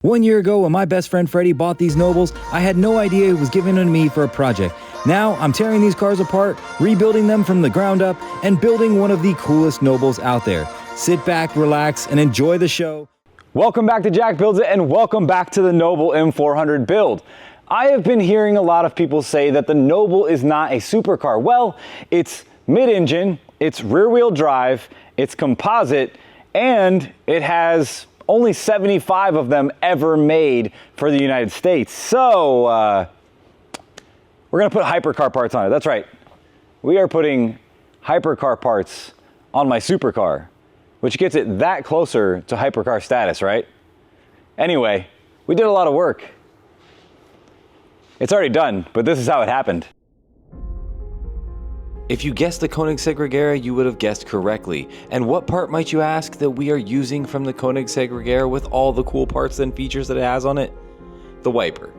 1 year ago, when my best friend Freddie bought these Nobles, I had no idea it was given to me for a project. Now, I'm tearing these cars apart, rebuilding them from the ground up, and building one of the coolest Nobles out there. Sit back, relax, and enjoy the show. Welcome back to Jack Builds It, and welcome back to the Noble M400 build. I have been hearing a lot of people say that the Noble is not a supercar. Well, it's mid-engine, it's rear-wheel drive, it's composite, and it has only 75 of them ever made for the United States. So, we're gonna put hypercar parts on it. That's right. We are putting hypercar parts on my supercar, which gets it that closer to hypercar status, right? Anyway, we did a lot of work. It's already done, but this is how it happened. If you guessed the Koenigsegg Regera, you would have guessed correctly. And what part, might you ask, that we are using from the Koenigsegg Regera with all the cool parts and features that it has on it? The wiper.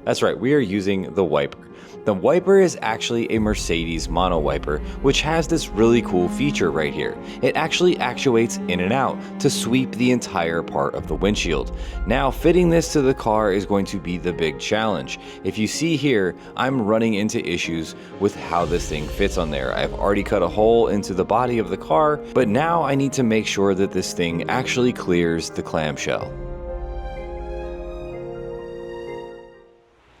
That's right, we are using the wiper. The wiper is actually a Mercedes mono wiper, which has this really cool feature right here. It actually actuates in and out to sweep the entire part of the windshield. Now, fitting this to the car is going to be the big challenge. If you see here, I'm running into issues with how this thing fits on there. I've already cut a hole into the body of the car, but now I need to make sure that this thing actually clears the clamshell.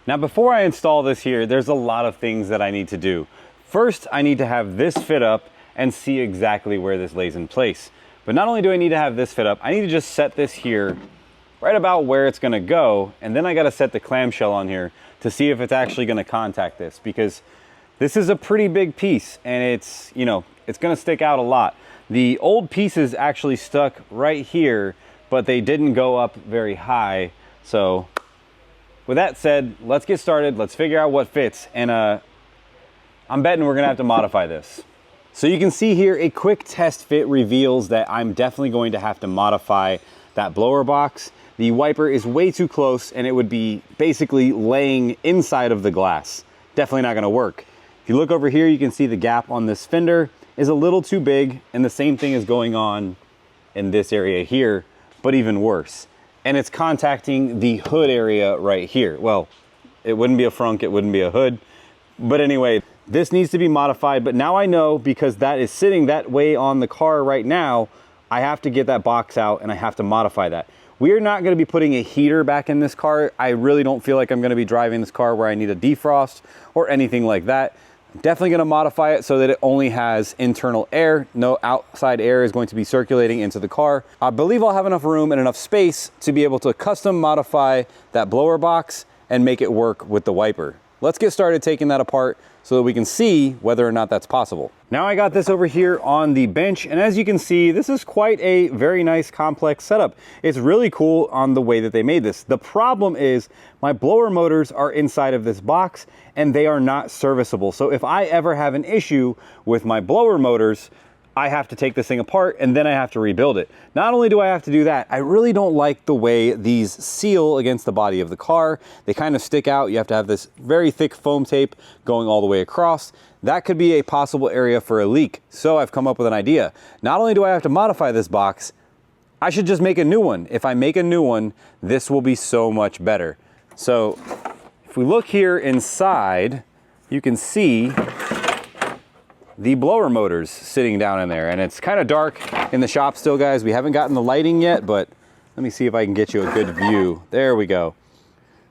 Now, before I install this here, there's a lot of things that I need to do. First, I need to have this fit up and see exactly where this lays in place. But not only do I need to have this fit up, I need to just set this here right about where it's gonna go, and then I gotta set the clamshell on here to see if it's actually gonna contact this, because this is a pretty big piece and it's, you know, it's gonna stick out a lot. The old pieces actually stuck right here, but they didn't go up very high. So with that said, let's get started. Let's figure out what fits. And I'm betting we're gonna have to modify this. So you can see here, a quick test fit reveals that I'm definitely going to have to modify that blower box. The wiper is way too close and it would be basically laying inside of the glass. Definitely not gonna work. If you look over here, you can see the gap on this fender is a little too big, and the same thing is going on in this area here, but even worse. And it's contacting the hood area right here. Well, it wouldn't be a frunk, it wouldn't be a hood. But anyway, this needs to be modified, but now I know, because that is sitting that way on the car right now, I have to get that box out and I have to modify that. We are not gonna be putting a heater back in this car. I really don't feel like I'm gonna be driving this car where I need a defrost or anything like that. I'm definitely gonna modify it so that it only has internal air. No outside air is going to be circulating into the car. I believe I'll have enough room and enough space to be able to custom modify that blower box and make it work with the wiper. Let's get started taking that apart so that we can see whether or not that's possible. Now I got this over here on the bench, and as you can see, this is quite a very nice complex setup. It's really cool on the way that they made this. The problem is my blower motors are inside of this box and they are not serviceable. So if I ever have an issue with my blower motors, I have to take this thing apart and then I have to rebuild it. Not only do I have to do that, I really don't like the way these seal against the body of the car. They kind of stick out. You have to have this very thick foam tape going all the way across. That could be a possible area for a leak. So I've come up with an idea. Not only do I have to modify this box, I should just make a new one. If I make a new one, this will be so much better. So if we look here inside, you can see the blower motors sitting down in there, and it's kind of dark in the shop still, guys. We haven't gotten the lighting yet, but let me see if I can get you a good view. There we go.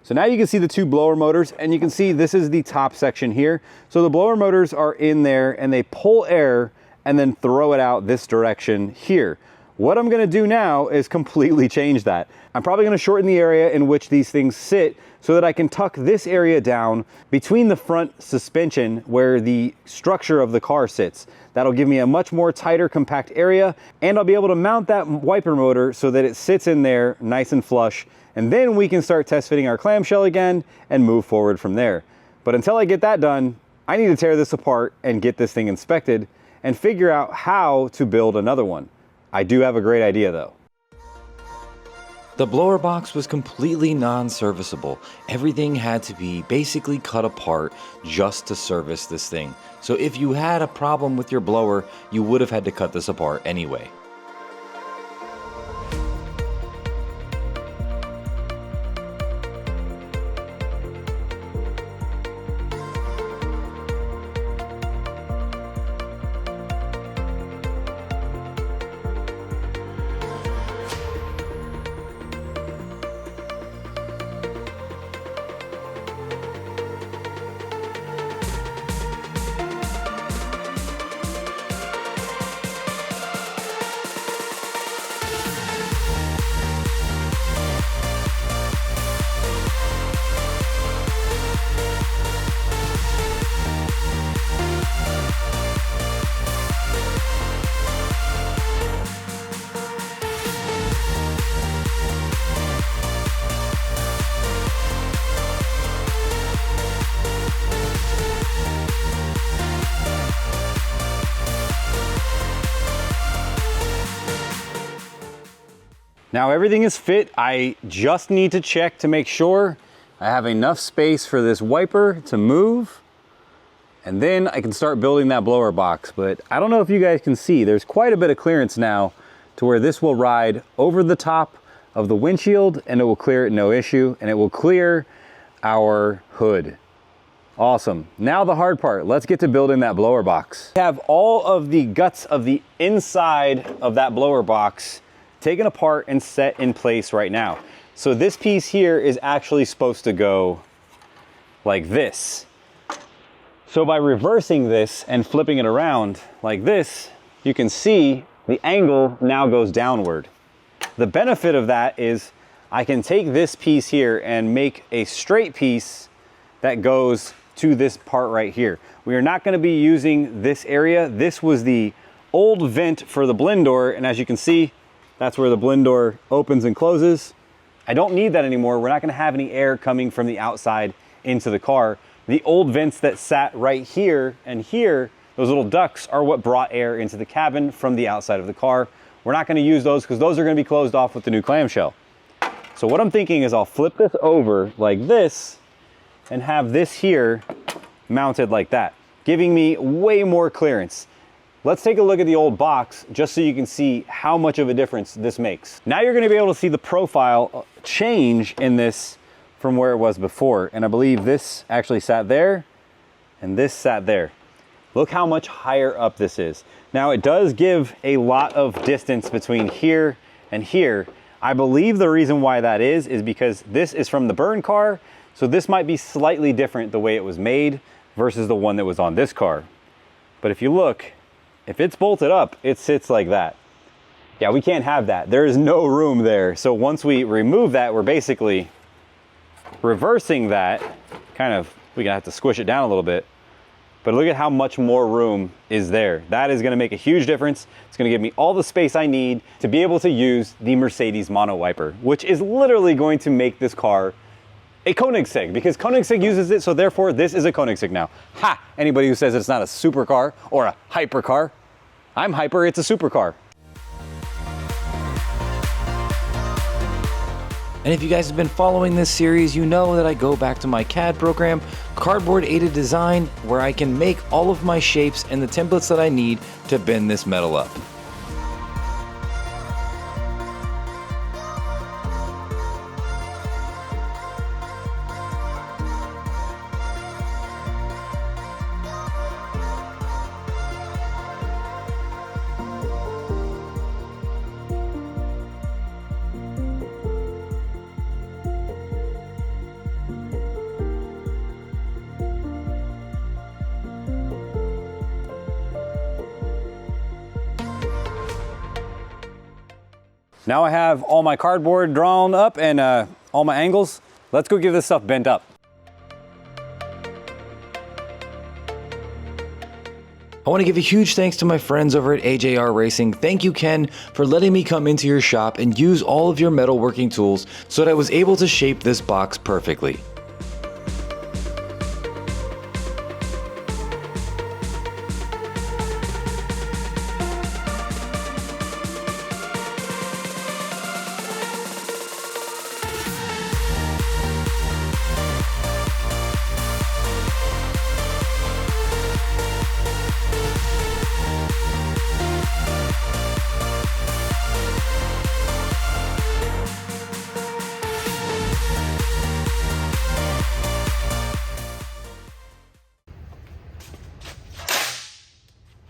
So now you can see the two blower motors, and you can see this is the top section here. So the blower motors are in there and they pull air and then throw it out this direction here. What I'm gonna do now is completely change that. I'm probably gonna shorten the area in which these things sit so that I can tuck this area down between the front suspension where the structure of the car sits. That'll give me a much more tighter, compact area, and I'll be able to mount that wiper motor so that it sits in there nice and flush, and then we can start test fitting our clamshell again and move forward from there. But until I get that done, I need to tear this apart and get this thing inspected and figure out how to build another one. I do have a great idea though. The blower box was completely non-serviceable. Everything had to be basically cut apart just to service this thing. So if you had a problem with your blower, you would have had to cut this apart anyway. Now everything is fit. I just need to check to make sure I have enough space for this wiper to move. And then I can start building that blower box. But I don't know if you guys can see, there's quite a bit of clearance now to where this will ride over the top of the windshield and it will clear it no issue, and it will clear our hood. Awesome. Now the hard part, let's get to building that blower box. We have all of the guts of the inside of that blower box taken apart and set in place right now. So this piece here is actually supposed to go like this. So by reversing this and flipping it around like this, you can see the angle now goes downward. The benefit of that is I can take this piece here and make a straight piece that goes to this part right here. We are not going to be using this area. This was the old vent for the blend door, and as you can see, that's where the blend door opens and closes. I don't need that anymore. We're not going to have any air coming from the outside into the car. The old vents that sat right here and here, those little ducts, are what brought air into the cabin from the outside of the car. We're not going to use those because those are going to be closed off with the new clamshell. So what I'm thinking is I'll flip this over like this and have this here mounted like that, giving me way more clearance. Let's take a look at the old box just so you can see how much of a difference this makes. Now you're gonna be able to see the profile change in this from where it was before. And I believe this actually sat there and this sat there. Look how much higher up this is. Now it does give a lot of distance between here and here. I believe the reason why that is because this is from the burn car. So this might be slightly different the way it was made versus the one that was on this car. But if you look, if it's bolted up, it sits like that. Yeah, we can't have that. There is no room there. So once we remove that, we're basically reversing that. We're gonna have to squish it down a little bit. But look at how much more room is there. That is gonna make a huge difference. It's gonna give me all the space I need to be able to use the Mercedes mono wiper, which is literally going to make this car a Koenigsegg, because Koenigsegg uses it, so therefore this is a Koenigsegg now. Ha! Anybody who says it's not a supercar or a hypercar, I'm hyper, it's a supercar. And if you guys have been following this series, you know that I go back to my CAD program, Cardboard Aided Design, where I can make all of my shapes and the templates that I need to bend this metal up. Now I have all my cardboard drawn up and all my angles. Let's go get this stuff bent up. I want to give a huge thanks to my friends over at AJR Racing. Thank you, Ken, for letting me come into your shop and use all of your metalworking tools so that I was able to shape this box perfectly.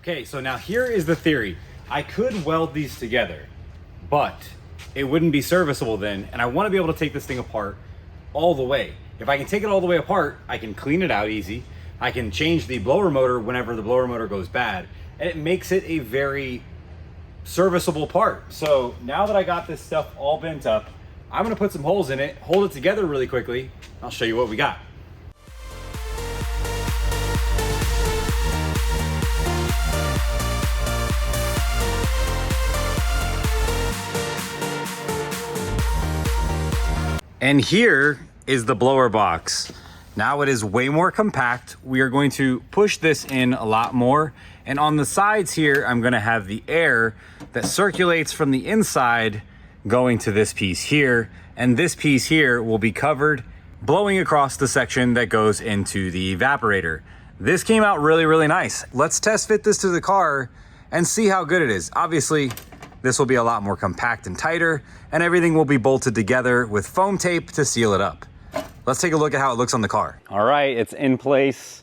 Okay, so now here is the theory. I could weld these together, but it wouldn't be serviceable then, and I want to be able to take this thing apart all the way. If I can take it all the way apart, I can clean it out easy. I can change the blower motor whenever the blower motor goes bad, and it makes it a very serviceable part. So now that I got this stuff all bent up, I'm gonna put some holes in it, hold it together really quickly. I'll show you what we got. And here is the blower box. Now it is way more compact. We are going to push this in a lot more. And on the sides here, I'm gonna have the air that circulates from the inside going to this piece here, and this piece here will be covered, blowing across the section that goes into the evaporator. This came out really, really nice. Let's test fit this to the car and see how good it is. Obviously, this will be a lot more compact and tighter, and everything will be bolted together with foam tape to seal it up. Let's take a look at how it looks on the car. All right, it's in place.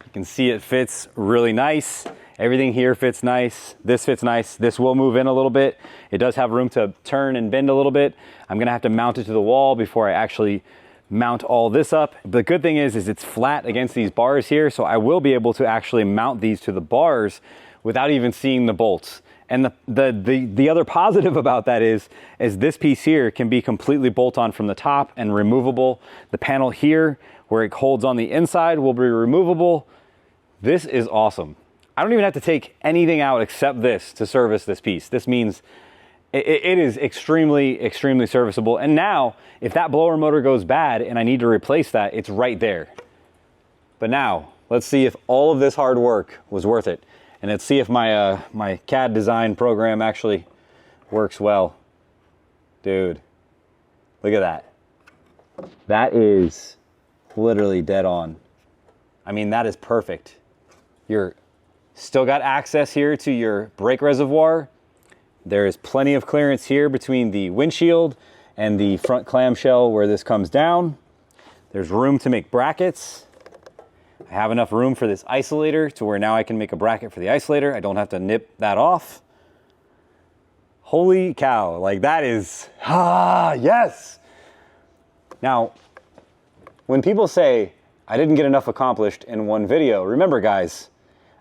You can see it fits really nice. Everything here fits nice. This fits nice. This will move in a little bit. It does have room to turn and bend a little bit. I'm gonna have to mount it to the wall before I actually mount all this up. The good thing is it's flat against these bars here, so I will be able to actually mount these to the bars without even seeing the bolts. And the other positive about that is this piece here can be completely bolt-on from the top and removable. The panel here, where it holds on the inside, will be removable. This is awesome. I don't even have to take anything out except this to service this piece. This means it is extremely, extremely serviceable. And now, if that blower motor goes bad and I need to replace that, it's right there. But now, let's see if all of this hard work was worth it. And let's see if my, my CAD design program actually works well. Dude, look at that. That is literally dead on. I mean, that is perfect. You're still got access here to your brake reservoir. There is plenty of clearance here between the windshield and the front clamshell where this comes down. There's room to make brackets. I have enough room for this isolator to where now I can make a bracket for the isolator. I don't have to nip that off. Holy cow, like that is, yes. Now, when people say, I didn't get enough accomplished in one video, remember guys,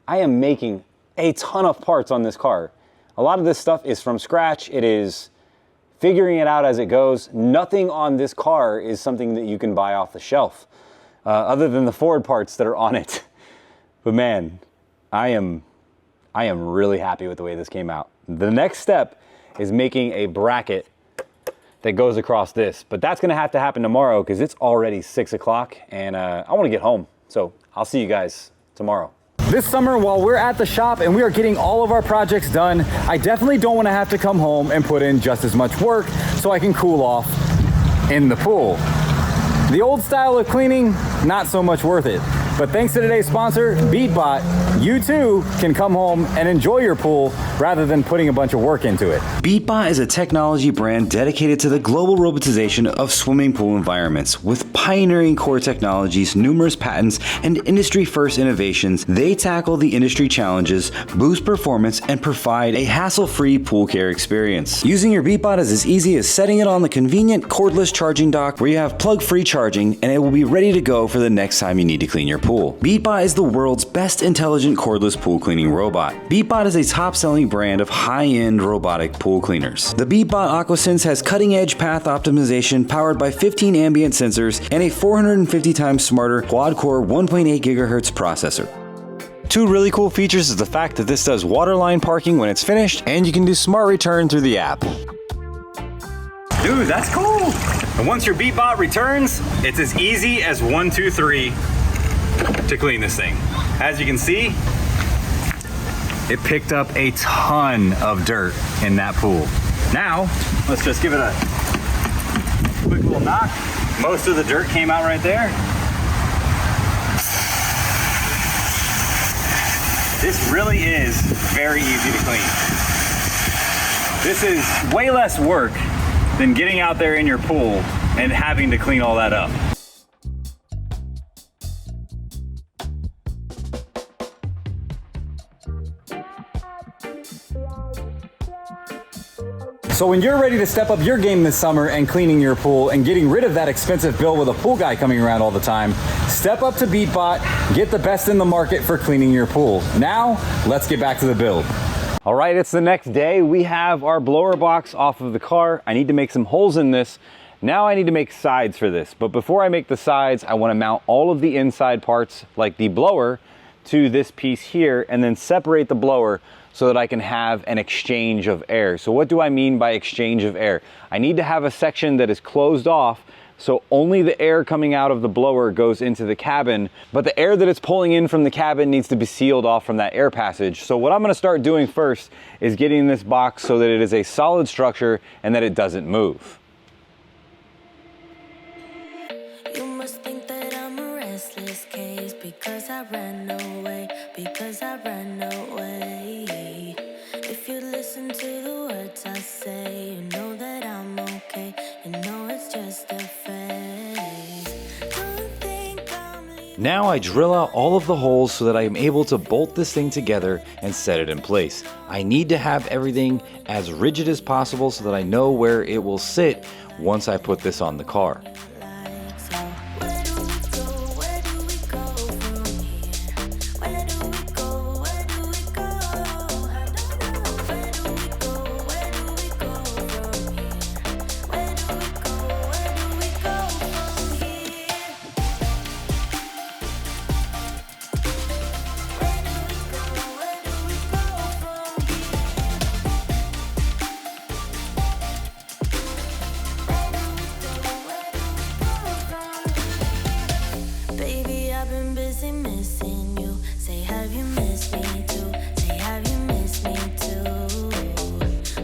I am making a ton of parts on this car. A lot of this stuff is from scratch. It is figuring it out as it goes. Nothing on this car is something that you can buy off the shelf, other than the Ford parts that are on it. But man, I am really happy with the way this came out. The next step is making a bracket that goes across this, but that's gonna have to happen tomorrow because it's already 6 o'clock and I wanna get home. So I'll see you guys tomorrow. This summer, while we're at the shop and we are getting all of our projects done, I definitely don't want to have to come home and put in just as much work so I can cool off in the pool. The old style of cleaning, not so much worth it. But thanks to today's sponsor, BEATBOT, you too can come home and enjoy your pool rather than putting a bunch of work into it. BEATBOT is a technology brand dedicated to the global robotization of swimming pool environments. With pioneering core technologies, numerous patents, and industry-first innovations, they tackle the industry challenges, boost performance, and provide a hassle-free pool care experience. Using your BEATBOT is as easy as setting it on the convenient cordless charging dock where you have plug-free charging, and it will be ready to go for the next time you need to clean your pool. BEATBOT is the world's best intelligent cordless pool cleaning robot. BEATBOT is a top-selling brand of high-end robotic pool cleaners. The BEATBOT AquaSense has cutting-edge path optimization powered by 15 ambient sensors and a 450 times smarter quad-core 1.8 GHz processor. Two really cool features is the fact that this does waterline parking when it's finished, and you can do smart return through the app. Dude, that's cool. And once your BEATBOT returns, it's as easy as 1, 2, 3 to clean this thing. As you can see, it picked up a ton of dirt in that pool. Now, let's just give it a quick little knock. Most of the dirt came out right there. This really is very easy to clean. This is way less work than getting out there in your pool and having to clean all that up. So when you're ready to step up your game this summer and cleaning your pool and getting rid of that expensive bill with a pool guy coming around all the time, step up to BEATBOT, get the best in the market for cleaning your pool. Now, let's get back to the build. All right, it's the next day. We have our blower box off of the car. I need to make some holes in this. Now I need to make sides for this. But before I make the sides, I want to mount all of the inside parts, like the blower, to this piece here, and then separate the blower so that I can have an exchange of air. So what do I mean by exchange of air? I need to have a section that is closed off so only the air coming out of the blower goes into the cabin, but the air that it's pulling in from the cabin needs to be sealed off from that air passage. So what I'm gonna start doing first is getting this box so that it is a solid structure and that it doesn't move. You must think that I'm a restless case because I ran away, because I ran away. If you listen to the words I say, you know that I'm okay, you know it's just a phase. Don't think I'm leaving. Now I drill out all of the holes so that I am able to bolt this thing together and set it in place. I need to have everything as rigid as possible so that I know where it will sit once I put this on the car. Like so, where do we go? Where do we go from here? Where do we go? Where do we go? I don't know. Where do we go? Where do we go from here? Where do we go? Where do we go from here? Where do we go? Where do we go from here? Baby, I've been busy missing you. Say, have you missed me too? Say, have you missed me too?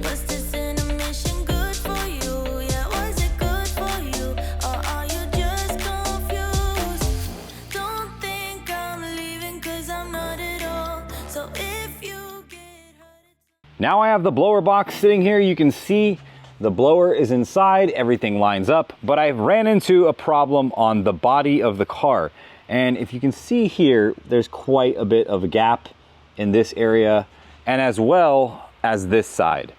Was this intermission good for you? Yeah, was it good for you? Or are you just confused? Don't think I'm leaving, 'cause I'm not at all. So if you get hurt, Now I have the blower box sitting here. You can see the blower is inside, everything lines up, but I've ran into a problem on the body of the car. And if you can see here, there's quite a bit of a gap in this area, and as well as this side.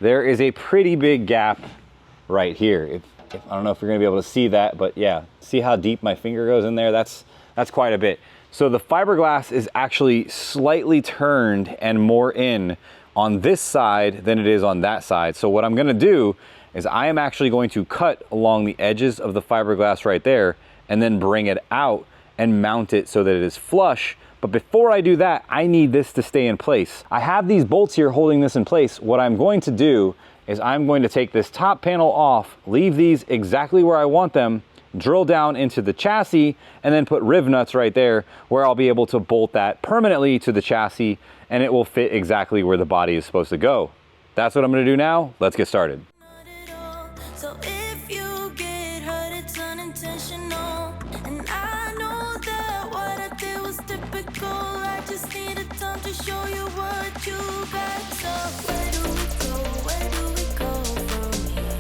There is a pretty big gap right here. I don't know if you're gonna be able to see that, but yeah, see how deep my finger goes in there? That's quite a bit. So the fiberglass is actually slightly turned and more in on this side than it is on that side. So what I'm gonna do is I am actually going to cut along the edges of the fiberglass right there and then bring it out and mount it so that it is flush. But before I do that, I need this to stay in place. I have these bolts here holding this in place. What I'm going to do is I'm going to take this top panel off, leave these exactly where I want them, drill down into the chassis, and then put riv nuts right there where I'll be able to bolt that permanently to the chassis, and it will fit exactly where the body is supposed to go. That's what I'm gonna do now. Let's get started. not at all. So if you get hurt, it's unintentional. And I know that what I did was typical. I just needed time to show you what you got. So where do we go? Where do we go from here?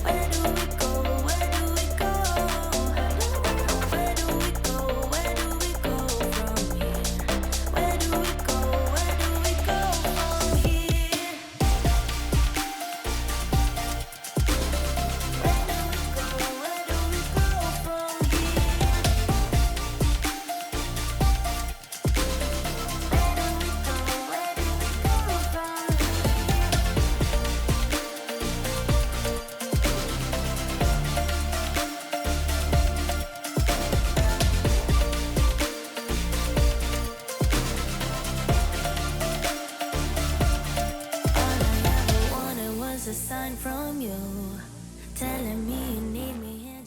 Where do we go? Where do we go? Where do we go? Where do we go from here? Where do we go? Where do we go from here?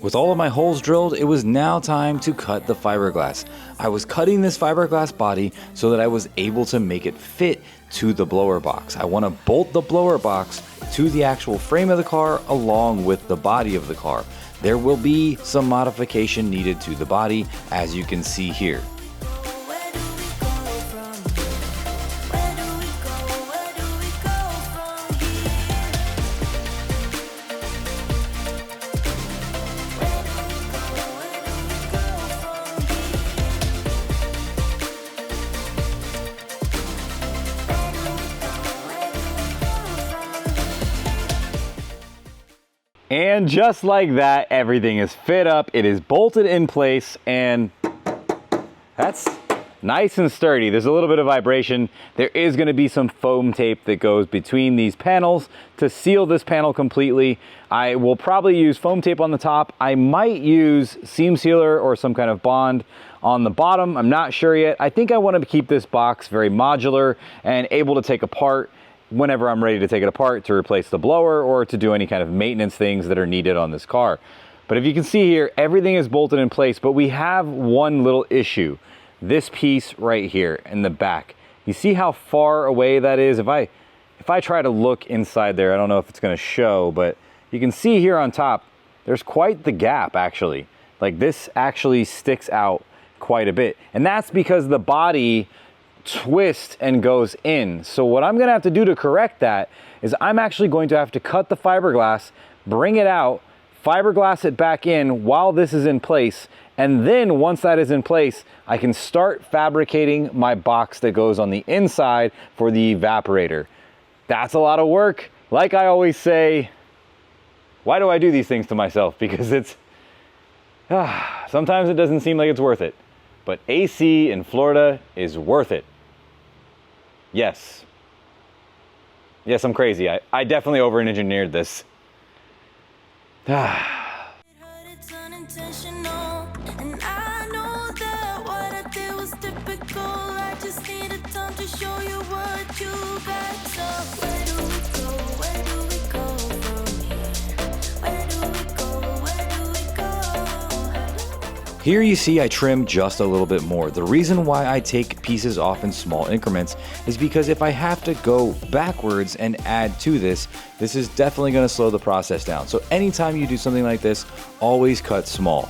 With all of my holes drilled, it was now time to cut the fiberglass. I was cutting this fiberglass body so that I was able to make it fit to the blower box. I want to bolt the blower box to the actual frame of the car along with the body of the car. There will be some modification needed to the body, as you can see here. And just like that, everything is fit up, it is bolted in place, and that's nice and sturdy. There's a little bit of vibration. There is going to be some foam tape that goes between these panels to seal this panel completely. I will probably use foam tape on the top. I might use seam sealer or some kind of bond on the bottom. I'm not sure yet. I think I want to keep this box very modular and able to take apart whenever I'm ready to take it apart to replace the blower or to do any kind of maintenance things that are needed on this car. But if you can see here, everything is bolted in place, but we have one little issue. This piece right here in the back. You see how far away that is? If I try to look inside there, I don't know if it's gonna show, but you can see here on top, there's quite the gap actually. Like this actually sticks out quite a bit. And that's because the body twists and goes in. So what I'm gonna have to do to correct that is I'm actually going to have to cut the fiberglass, bring it out, fiberglass it back in while this is in place. And then once that is in place, I can start fabricating my box that goes on the inside for the evaporator. That's a lot of work. Like I always say, why do I do these things to myself? Because it's, sometimes it doesn't seem like it's worth it. But AC in Florida is worth it. Yes. Yes, I'm crazy. I definitely over-engineered this. It's unintentional, and I know that what I did was typical. I just needed time to show you what you got. So where do we go? Where do we go from here? Where do we go? Where do we go? Here you see I trim just a little bit more. The reason why I take pieces off in small increments is because if I have to go backwards and add to this, this is definitely going to slow the process down. So anytime you do something like this, always cut small.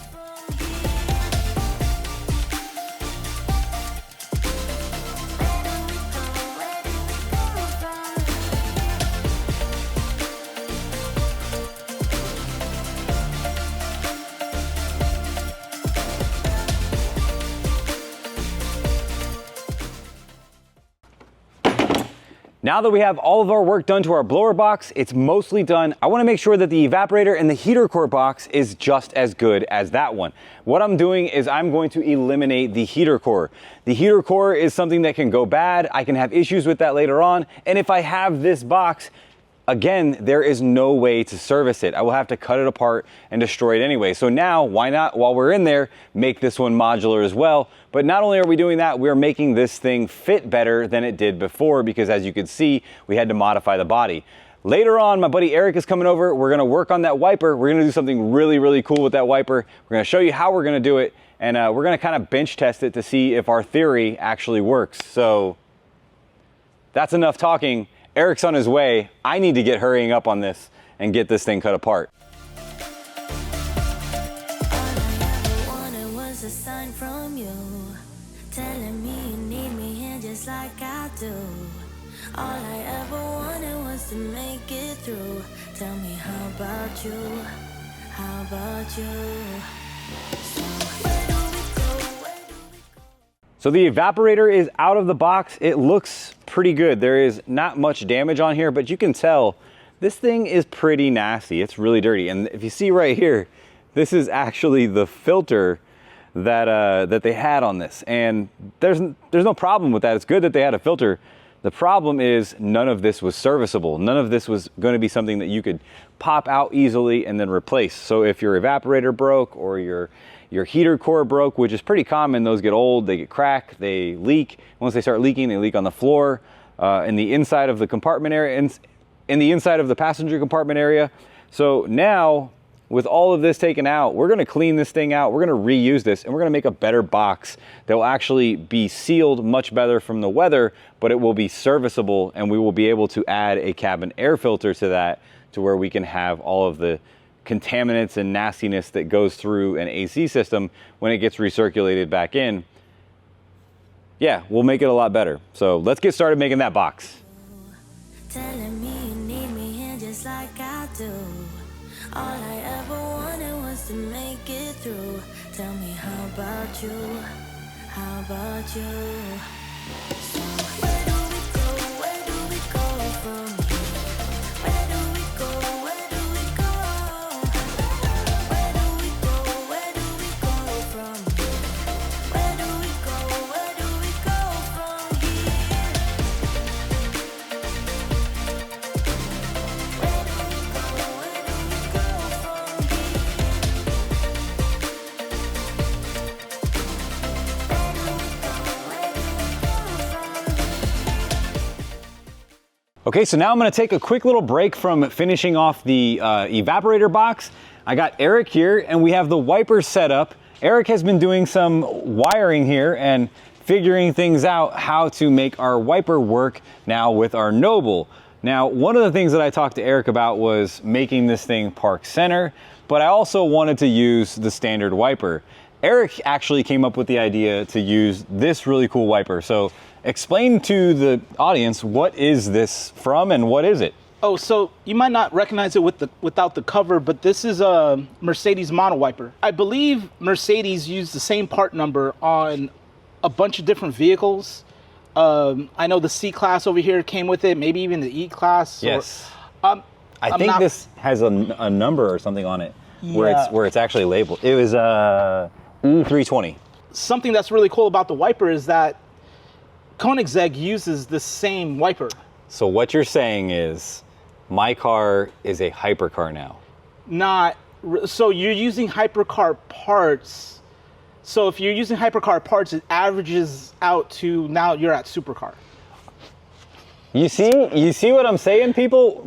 Now that we have all of our work done to our blower box, it's mostly done. I wanna make sure that the evaporator and the heater core box is just as good as that one. What I'm doing is I'm going to eliminate the heater core. The heater core is something that can go bad. I can have issues with that later on. And if I have this box, again, there is no way to service it. I will have to cut it apart and destroy it anyway. So now, why not, while we're in there, make this one modular as well. But not only are we doing that, we're making this thing fit better than it did before, because as you could see, we had to modify the body. Later on, my buddy Eric is coming over. We're gonna work on that wiper. We're gonna do something really, really cool with that wiper. We're gonna show you how we're gonna do it, and we're gonna kind of bench test it to see if our theory actually works. So that's enough talking. Eric's on his way. I need to get hurrying up on this and get this thing cut apart. A sign from you, telling me you need me here just like I do. All I ever wanted was to make it through. Tell me, how about you? How about you? So where do we go? Where do we go? So the evaporator is out of the box. It looks pretty good. There is not much damage on here, but you can tell this thing is pretty nasty. It's really dirty. And if you see right here, this is actually the filter that they had on this, and there's no problem with that. It's good that they had a filter. The problem is none of this was serviceable. None of this was going to be something that you could pop out easily and then replace. So if your evaporator broke or your heater core broke, which is pretty common, those get old, they get cracked, they leak. Once they start leaking, they leak on the floor, in the inside of the compartment area, in the inside of the passenger compartment area. So now, with all of this taken out, we're gonna clean this thing out, we're gonna reuse this, and we're gonna make a better box that will actually be sealed much better from the weather, but it will be serviceable, and we will be able to add a cabin air filter to that, to where we can have all of the contaminants and nastiness that goes through an AC system when it gets recirculated back in. Yeah, we'll make it a lot better. So let's get started making that box. Telling me you need me here just like I do. All I ever wanted was to make it through. Tell me, how about you? How about you? So where do we go? Where do we go from here? Where do we go? Where do we go? Where do we go? Where do we go from here? Where do we go? Where do we go from here? Where do we go? Where do we go from here? Where do we go? Where do we go from here? Okay, so now I'm gonna take a quick little break from finishing off the evaporator box. I got Eric here and we have the wiper set up. Eric has been doing some wiring here and figuring things out how to make our wiper work now with our Noble. Now, one of the things that I talked to Eric about was making this thing park center, but I also wanted to use the standard wiper. Eric actually came up with the idea to use this really cool wiper. So explain to the audience, what is this from and what is it? Oh, so you might not recognize it without the cover, but this is a Mercedes mono wiper. I believe Mercedes used the same part number on a bunch of different vehicles. I know the C-Class over here came with it, maybe even the E-Class. Yes. I think this has a number or something on it where it's actually labeled. It was E320. Something that's really cool about the wiper is that Koenigsegg uses the same wiper. So what you're saying is, my car is a hypercar now. So you're using hypercar parts. So if you're using hypercar parts, it averages out to now you're at supercar. You see what I'm saying, people?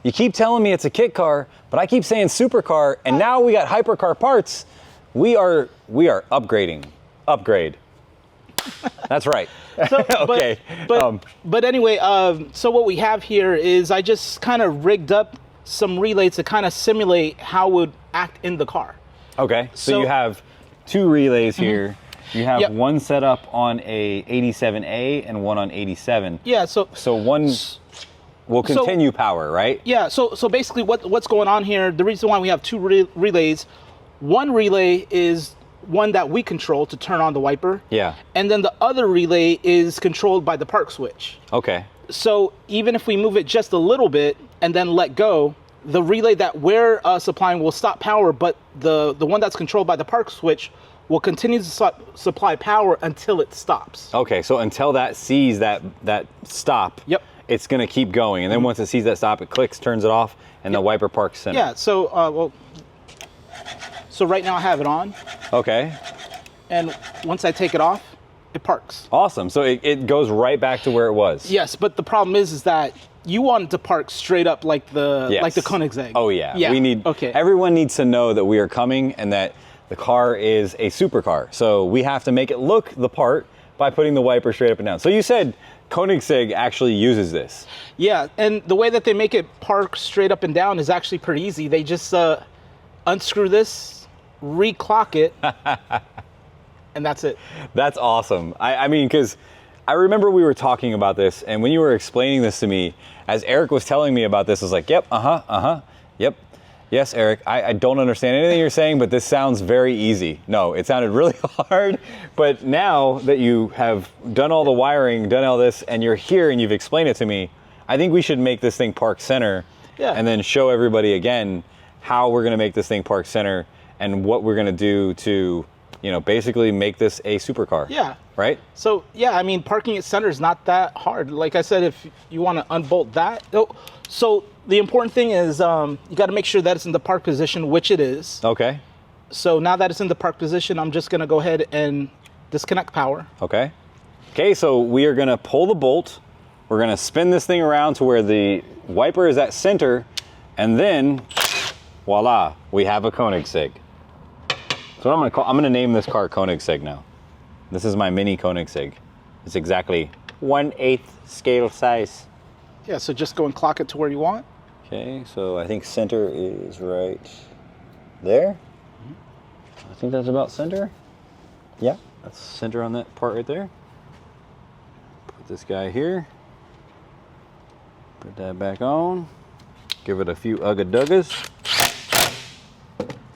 You keep telling me it's a kit car, but I keep saying supercar, and now we got hypercar parts. We are upgrading. Upgrade. That's right. So, okay. But anyway, so what we have here is I just kind of rigged up some relays to kind of simulate how it would act in the car. Okay. So you have two relays here. You have one set up on a 87A and one on 87. Yeah. So one will continue power, right? Yeah. So basically, what's going on here? The reason why we have two relays, one relay is one that we control to turn on the wiper. Yeah. And then the other relay is controlled by the park switch. Okay. So even if we move it just a little bit and then let go, the relay that we're supplying will stop power, but the one that's controlled by the park switch will continue to supply power until it stops. Okay, so until that sees that stop, it's gonna keep going. And then once it sees that stop, it clicks, turns it off, and the wiper parks center. Yeah, so so right now I have it on. Okay. And once I take it off, it parks. Awesome. So it goes right back to where it was. Yes, but the problem is that you want it to park straight up like the Koenigsegg. Oh yeah. Everyone needs to know that we are coming and that the car is a supercar. So we have to make it look the part by putting the wiper straight up and down. So you said Koenigsegg actually uses this. Yeah, and the way that they make it park straight up and down is actually pretty easy. They just unscrew this, reclock it, and that's it. That's awesome. I mean, because I remember we were talking about this, and when you were explaining this to me, as Eric was telling me about this, I was like, yep, yep. Yes, Eric, I don't understand anything you're saying, but this sounds very easy. No, it sounded really hard, but now that you have done all the wiring, done all this, and you're here and you've explained it to me, I think we should make this thing park center and then show everybody again how we're gonna make this thing park center and what we're gonna do to, basically make this a supercar. Yeah. Right? So, I mean, parking at center is not that hard. Like I said, if you want to unbolt that. So the important thing is you got to make sure that it's in the park position, which it is. Okay. So now that it's in the park position, I'm just going to go ahead and disconnect power. Okay. Okay, so we are going to pull the bolt. We're going to spin this thing around to where the wiper is at center. And then, voila, we have a Koenigsegg. So what I'm going to name this car Koenigsegg now. This is my mini Koenigsegg. It's exactly 1/8 scale size. Yeah, so just go and clock it to where you want. Okay, so I think center is right there. I think that's about center. Yeah, that's center on that part right there. Put this guy here. Put that back on. Give it a few ugga-duggas.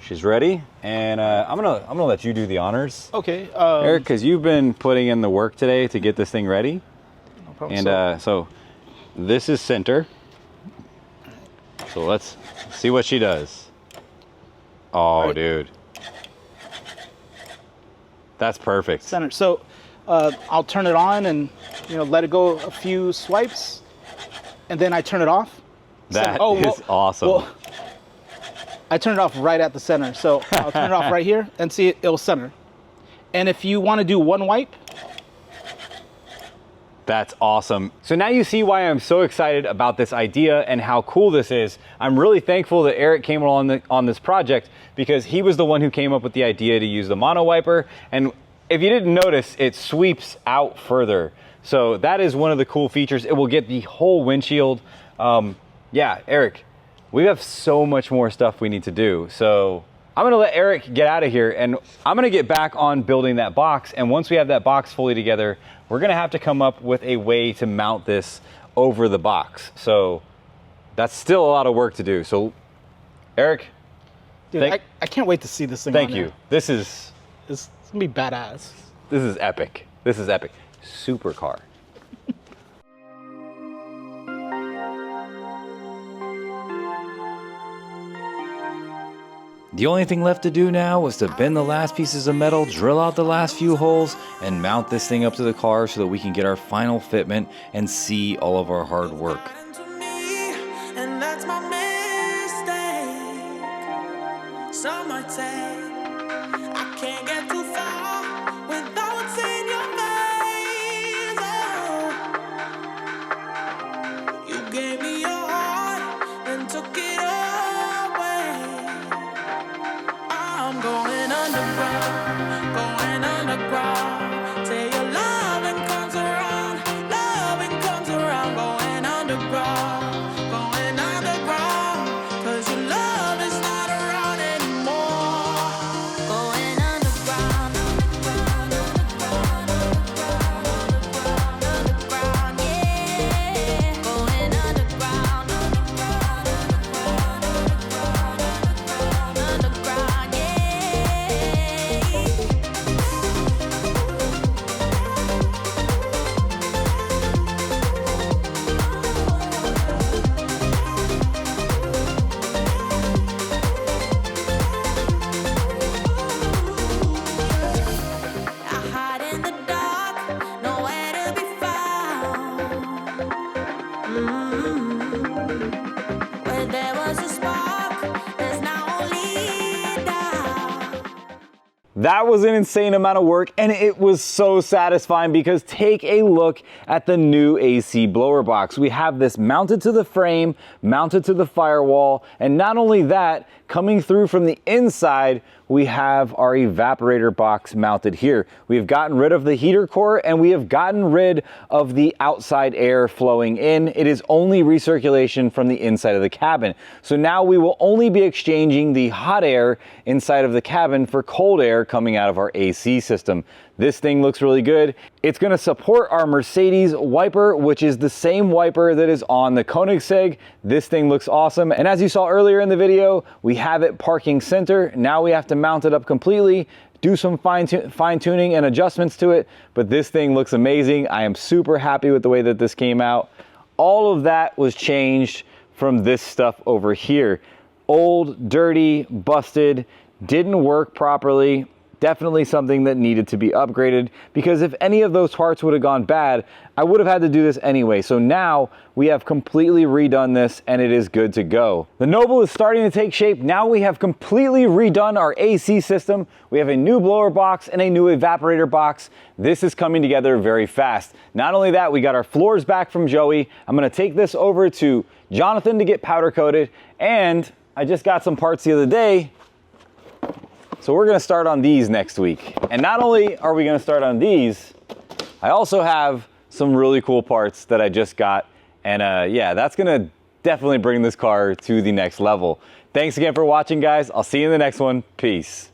She's ready, and I'm gonna let you do the honors. Okay. Eric, because you've been putting in the work today to get this thing ready. No problem. And so this is center. So let's see what she does. Oh, right. Dude. That's perfect. Center. So I'll turn it on and let it go a few swipes, and then I turn it off. That is awesome. Well, I turn it off right at the center. So I'll turn it off right here and see it'll center. And if you want to do one wipe, That's awesome. So now you see why I'm so excited about this idea and how cool this is. I'm really thankful that Eric came along on this project because he was the one who came up with the idea to use the mono wiper. And if you didn't notice, it sweeps out further. So that is one of the cool features. It will get the whole windshield. Yeah, Eric, we have so much more stuff we need to do. So I'm gonna let Eric get out of here and I'm gonna get back on building that box. And once we have that box fully together, we're gonna have to come up with a way to mount this over the box. So that's still a lot of work to do. So Eric, dude, I can't wait to see this thing. Thank you. This is, it's gonna be badass. This is epic. This is epic. Supercar. The only thing left to do now was to bend the last pieces of metal, drill out the last few holes, and mount this thing up to the car so that we can get our final fitment and see all of our hard work. And that's my mistake. Some might say I can't get too far without seeing your face. Oh. You gave me your heart and took it away. I'm going underground, going underground. Say your loving comes around, going underground, going underground. 'Cause your love is not around anymore. Going underground, underground, underground, underground, underground, yeah. Going underground, underground, underground, underground, yeah. I hide in the dark, nowhere to be found. Where there was a spark, there's now only doubt. That was an insane amount of work and it was so satisfying because take a look at the new AC blower box. We have this mounted to the frame, mounted to the firewall, and not only that, coming through from the inside, we have our evaporator box mounted here. We have gotten rid of the heater core and we have gotten rid of the outside air flowing in. It is only recirculation from the inside of the cabin. So now we will only be exchanging the hot air inside of the cabin for cold air coming out of our AC system. This thing looks really good. It's gonna support our Mercedes wiper, which is the same wiper that is on the Koenigsegg. This thing looks awesome. And as you saw earlier in the video, we have it parking center. Now we have to mount it up completely, do some fine tuning and adjustments to it, but this thing looks amazing. I am super happy with the way that this came out. All of that was changed from this stuff over here. Old, dirty, busted, didn't work properly. Definitely something that needed to be upgraded because if any of those parts would have gone bad, I would have had to do this anyway. So now we have completely redone this and it is good to go. The Noble is starting to take shape. Now we have completely redone our AC system. We have a new blower box and a new evaporator box. This is coming together very fast. Not only that, we got our floors back from Joey. I'm gonna take this over to Jonathan to get powder coated, and I just got some parts the other day. So we're gonna start on these next week. And not only are we gonna start on these, I also have some really cool parts that I just got. And yeah, that's gonna definitely bring this car to the next level. Thanks again for watching, guys. I'll see you in the next one. Peace.